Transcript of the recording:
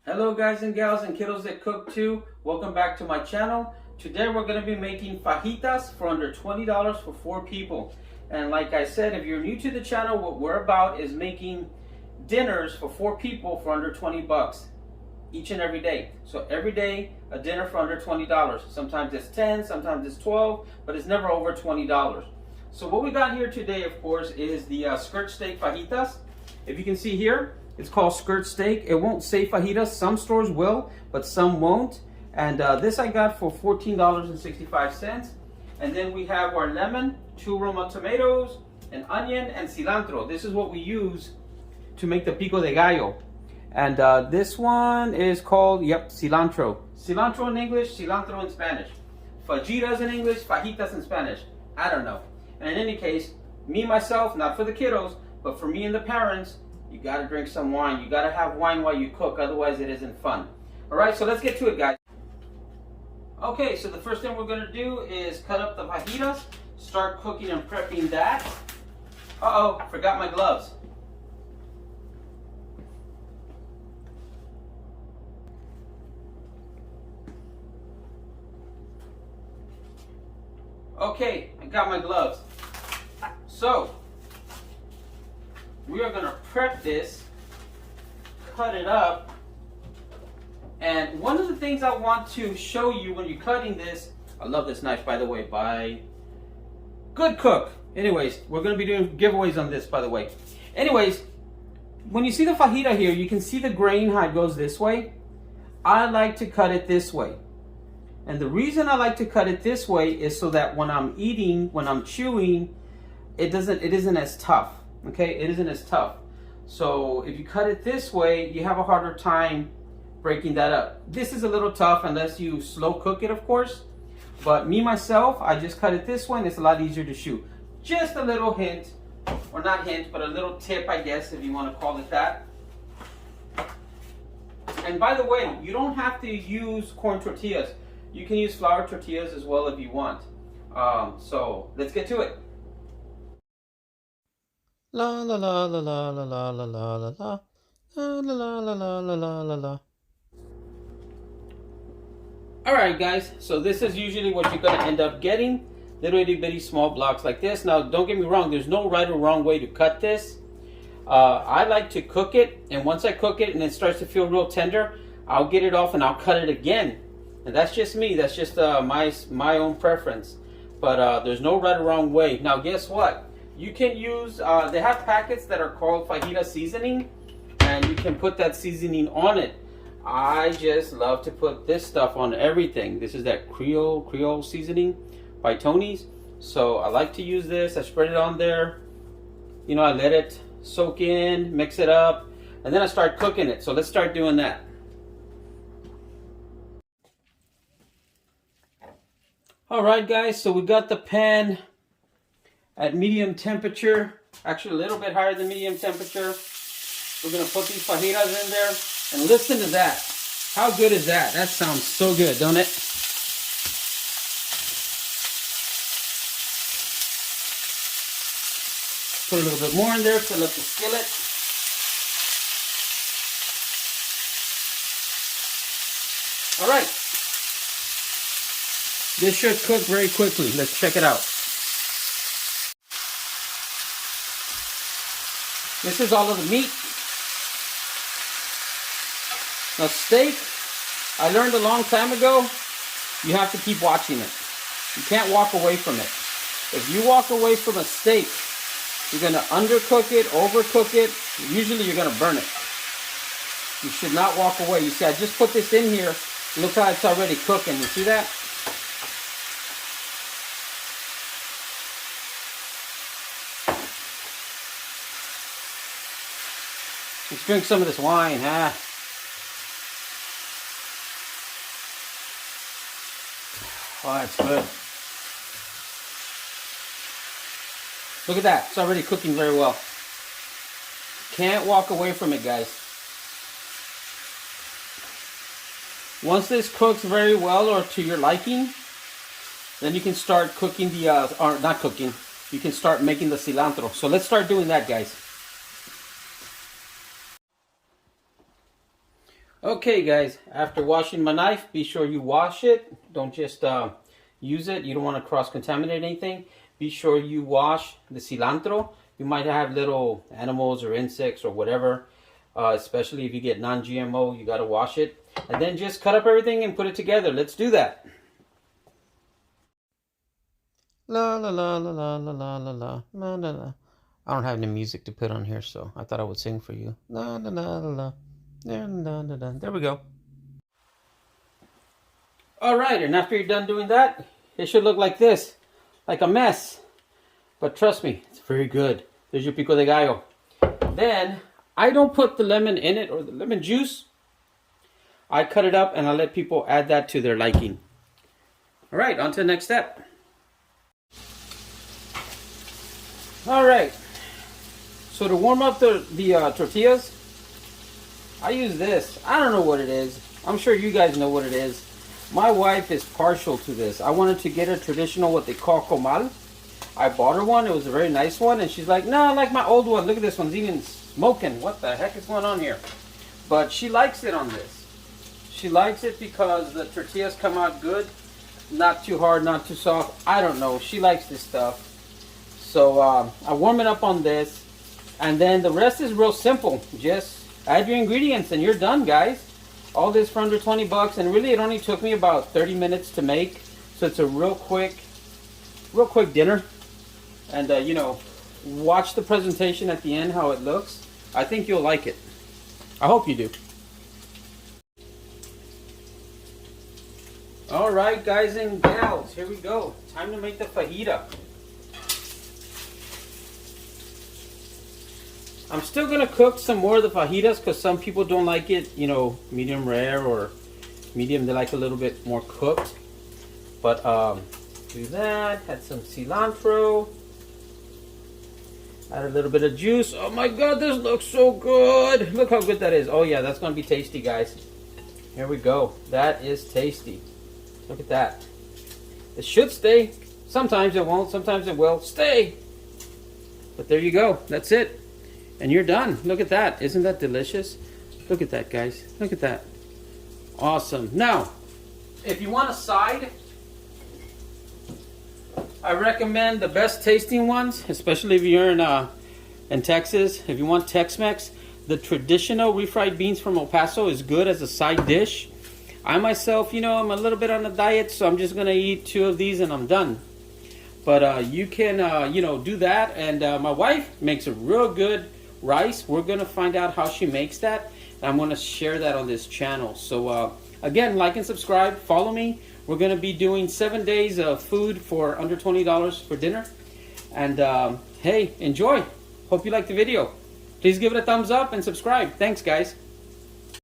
Hello guys and gals and kiddos that cook too. Welcome back to my channel. Today we're going to be making fajitas for under $20 for 4 people. And like I said, if you're new to the channel, what we're about is making dinners for 4 people for under 20 bucks each and every day. So every day a dinner for under $20. Sometimes it's 10, sometimes it's 12, but it's never over $20. So what we got here today, of course, is the skirt steak fajitas. If you can see here, it's called skirt steak. It won't say fajitas. Some stores will, but some won't. And this I got for $14.65. And then we have our lemon, 2 Roma tomatoes, an onion, and cilantro. This is what we use to make the pico de gallo. And this one is called, cilantro. Cilantro in English, cilantro in Spanish. Fajitas in English, fajitas in Spanish. I don't know. And in any case, me, myself, not for the kiddos, but for me and the parents, you got to drink some wine. You got to have wine while you cook, otherwise it isn't fun. All right, so let's get to it, guys. Okay, so the first thing we're going to do is cut up the fajitas, start cooking and prepping that. Uh-oh, forgot my gloves. Okay, I got my gloves. So, we are going to prep this, cut it up, and one of the things I want to show you when you're cutting this, I love this knife, by the way, by Good Cook. Anyways, we're going to be doing giveaways on this, by the way. Anyways, when you see the fajita here, you can see the grain, how it goes this way. I like to cut it this way. And the reason I like to cut it this way is so that when I'm eating, when I'm chewing, it isn't as tough. Okay, it isn't as tough. So if you cut it this way, you have a harder time breaking that up. This is a little tough unless you slow cook it, of course. But me, myself, I just cut it this way and it's a lot easier to chew. Just a little hint, or not hint, but a little tip, I guess, if you want to call it that. And by the way, you don't have to use corn tortillas. You can use flour tortillas as well if you want. So let's get to it. La la la la la la la la la la la la la la la la la. Alright guys, so this is usually what you're going to end up getting. Little itty bitty small blocks like this. Now don't get me wrong, there's no right or wrong way to cut this. I like to cook it, and once I cook it and it starts to feel real tender, I'll get it off and I'll cut it again. And that's just me, that's just my own preference. But there's no right or wrong way. Now guess what? You can use, they have packets that are called fajita seasoning, and you can put that seasoning on it. I just love to put this stuff on everything. This is that Creole seasoning by Tony's. So I like to use this. I spread it on there. You know, I let it soak in, mix it up, and then I start cooking it. So let's start doing that. Alright guys, so we got the pan at medium temperature, actually a little bit higher than medium temperature. We're going to put these fajitas in there, and listen to that. How good is that? That sounds so good, don't it? Put a little bit more in there, fill up the skillet. Alright. This should cook very quickly. Let's check it out. This is all of the meat. Now steak, I learned a long time ago, you have to keep watching it. You can't walk away from it. If you walk away from a steak, you're going to undercook it, overcook it. Usually you're going to burn it. You should not walk away. You see, I just put this in here. Look how it's already cooking. You see that? Let's drink some of this wine, huh? Oh, that's good. Look at that. It's already cooking very well. Can't walk away from it, guys. Once this cooks very well or to your liking, then you can start cooking the, or not cooking, you can start making the cilantro. So let's start doing that, guys. Okay guys, after washing my knife, be sure you wash it. Don't just use it. You don't want to cross-contaminate anything. Be sure you wash the cilantro. You might have little animals or insects or whatever. Especially if you get non-GMO, you got to wash it. And then just cut up everything and put it together. Let's do that. La la la la la la la la la la la la. I don't have any music to put on here, so I thought I would sing for you. La la la la la. There we go. Alright, and after you're done doing that, it should look like this. Like a mess. But trust me, it's very good. There's your pico de gallo. Then, I don't put the lemon in it or the lemon juice. I cut it up and I let people add that to their liking. Alright, on to the next step. Alright. So to warm up the tortillas, I use this. I don't know what it is. I'm sure you guys know what it is. My wife is partial to this. I wanted to get a traditional, what they call comal. I bought her one. It was a very nice one. And she's like, no, I like my old one. Look at this one's even smoking. What the heck is going on here? But she likes it on this. She likes it because the tortillas come out good. Not too hard, not too soft. I don't know. She likes this stuff. So I warm it up on this. And then the rest is real simple. Just add your ingredients and you're done, guys. All this for under 20 bucks, and really it only took me about 30 minutes to make. So it's a real quick dinner. And you know, watch the presentation at the end, how it looks. I think you'll like it. I hope you do. Alright guys and gals, here we go. Time to make the fajita. I'm still going to cook some more of the fajitas because some people don't like it, you know, medium rare or medium. They like a little bit more cooked. But do that. Add some cilantro. Add a little bit of juice. Oh my god, this looks so good. Look how good that is. Oh yeah, that's going to be tasty, guys. Here we go. That is tasty. Look at that. It should stay. Sometimes it won't. Sometimes it will. Stay. But there you go. That's it. And you're done. Look at that. Isn't that delicious? Look at that, guys. Look at that. Awesome. Now, if you want a side, I recommend the best tasting ones, especially if you're in Texas. If you want Tex-Mex, the traditional refried beans from El Paso is good as a side dish. I myself, you know, I'm a little bit on a diet, so I'm just going to eat 2 of these and I'm done. But you can, you know, do that. And my wife makes a real good rice. We're going to find out how she makes that. And I'm going to share that on this channel. So, again, like and subscribe. Follow me. We're going to be doing 7 days of food for under $20 for dinner. And, hey, enjoy. Hope you liked the video. Please give it a thumbs up and subscribe. Thanks, guys.